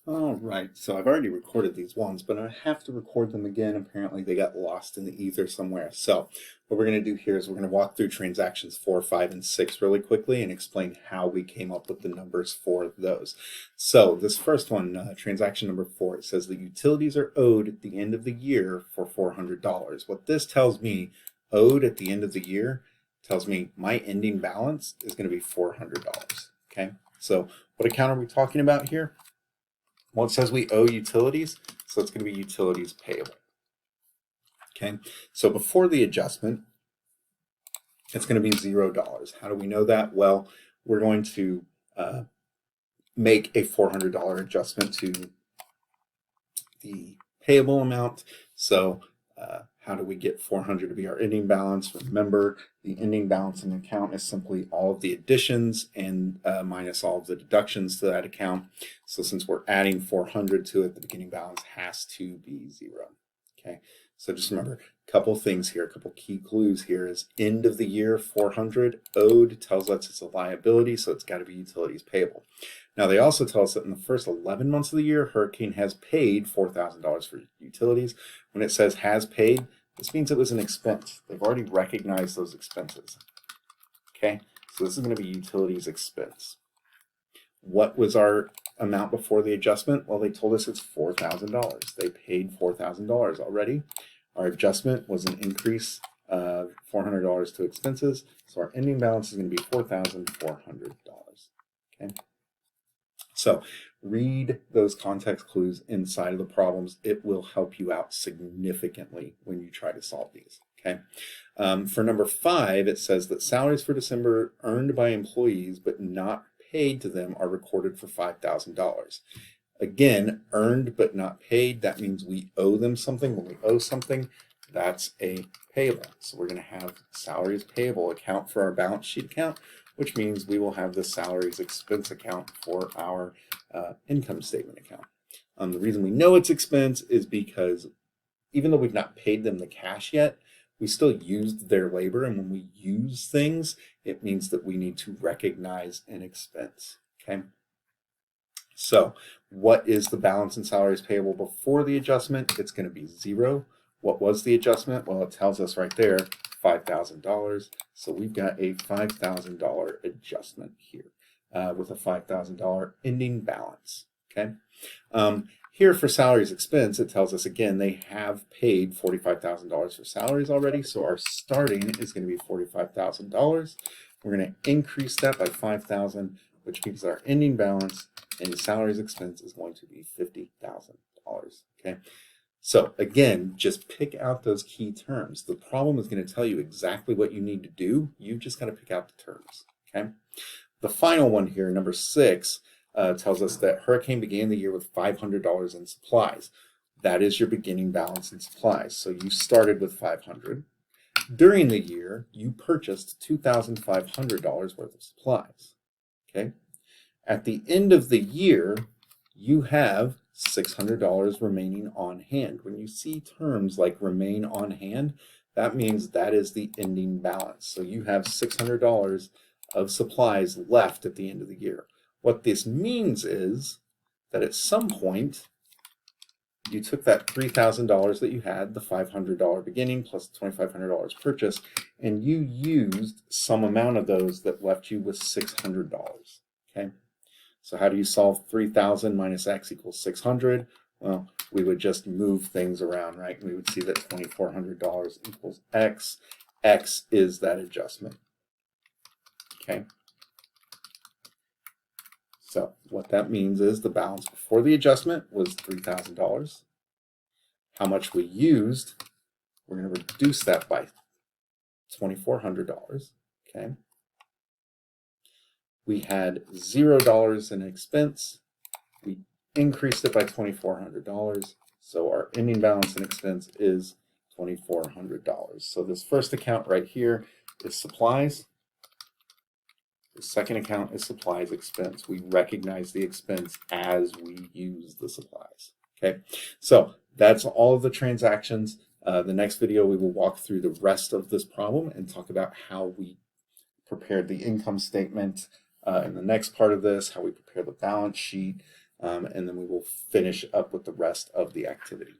All right, so I've already recorded these ones, but I have to record them again. Apparently, they got lost in the ether somewhere. So, what we're going to do here is we're going to walk through transactions 4, 5, and 6 really quickly and explain how we came up with the numbers for those. So, this first one, transaction number 4, it says the utilities are owed at the end of the year for $400. What this tells me, owed at the end of the year, tells me my ending balance is going to be $400. Okay, so what account are we talking about here? Well, it says we owe utilities, so it's going to be utilities payable. Okay, so before the adjustment, it's going to be $0. How do we know that? Well, we're going to make a $400 adjustment to the payable amount. So how do we get 400 to be our ending balance? Remember, the ending balance in the account is simply all of the additions and minus all of the deductions to that account. So since we're adding 400 to it, the beginning balance has to be 0. Okay, so just remember a couple things here, a couple key clues here is end of the year 400 owed tells us it's a liability, so it's got to be utilities payable. Now they also tell us that in the first 11 months of the year, Hurricane has paid $4,000 for utilities. When it says has paid, this means it was an expense. They've already recognized those expenses. Okay, so this is going to be utilities expense. What was our amount before the adjustment? Well, they told us it's $4,000. They paid $4,000 already. Our adjustment was an increase of $400 to expenses, so our ending balance is going to be $4,400. Okay. So read those context clues inside of the problems. It will help you out significantly when you try to solve these. Okay. For number 5, it says that salaries for December earned by employees but not paid to them are recorded for $5,000. Again, earned but not paid, that means we owe them something. When we owe something, that's a payable. So we're going to have salaries payable account for our balance sheet account, which means we will have the salaries expense account for our income statement account. The reason we know it's expense is because even though we've not paid them the cash yet, we still used their labor, and when we use things, it means that we need to recognize an expense. Okay. So what is the balance in salaries payable before the adjustment? It's going to be 0. What was the adjustment? Well, it tells us right there, $5,000. So we've got a $5,000 adjustment here with a $5,000 ending balance. Okay. Here for salaries expense, it tells us again they have paid $45,000 for salaries already. So our starting is going to be $45,000. We're going to increase that by $5,000, which means our ending balance and salaries expense is going to be $50,000. Okay. So again, just pick out those key terms. The problem is going to tell you exactly what you need to do. You've just got to pick out the terms. Okay. The final one here, number 6, tells us that Hurricane began the year with $500 in supplies. That is your beginning balance in supplies. So you started with $500. During the year, you purchased $2,500 worth of supplies. Okay. At the end of the year, you have $600 remaining on hand. When you see terms like remain on hand, that means that is the ending balance. So you have $600 of supplies left at the end of the year. What this means is that at some point, you took that $3,000 that you had, the $500 beginning plus $2,500 purchase, and you used some amount of those that left you with $600. Okay. So how do you solve 3,000 minus x equals 600? Well, we would just move things around, right? We would see that $2,400 equals x. X is that adjustment. Okay. So what that means is the balance before the adjustment was $3,000. How much we used, we're going to reduce that by $2,400. Okay. We had $0 in expense. We increased it by $2,400. So our ending balance in expense is $2,400. So this first account right here is supplies. The second account is supplies expense. We recognize the expense as we use the supplies. Okay, so that's all of the transactions. The next video, we will walk through the rest of this problem and talk about how we prepared the income statement in the next part of this, how we prepare the balance sheet, and then we will finish up with the rest of the activity.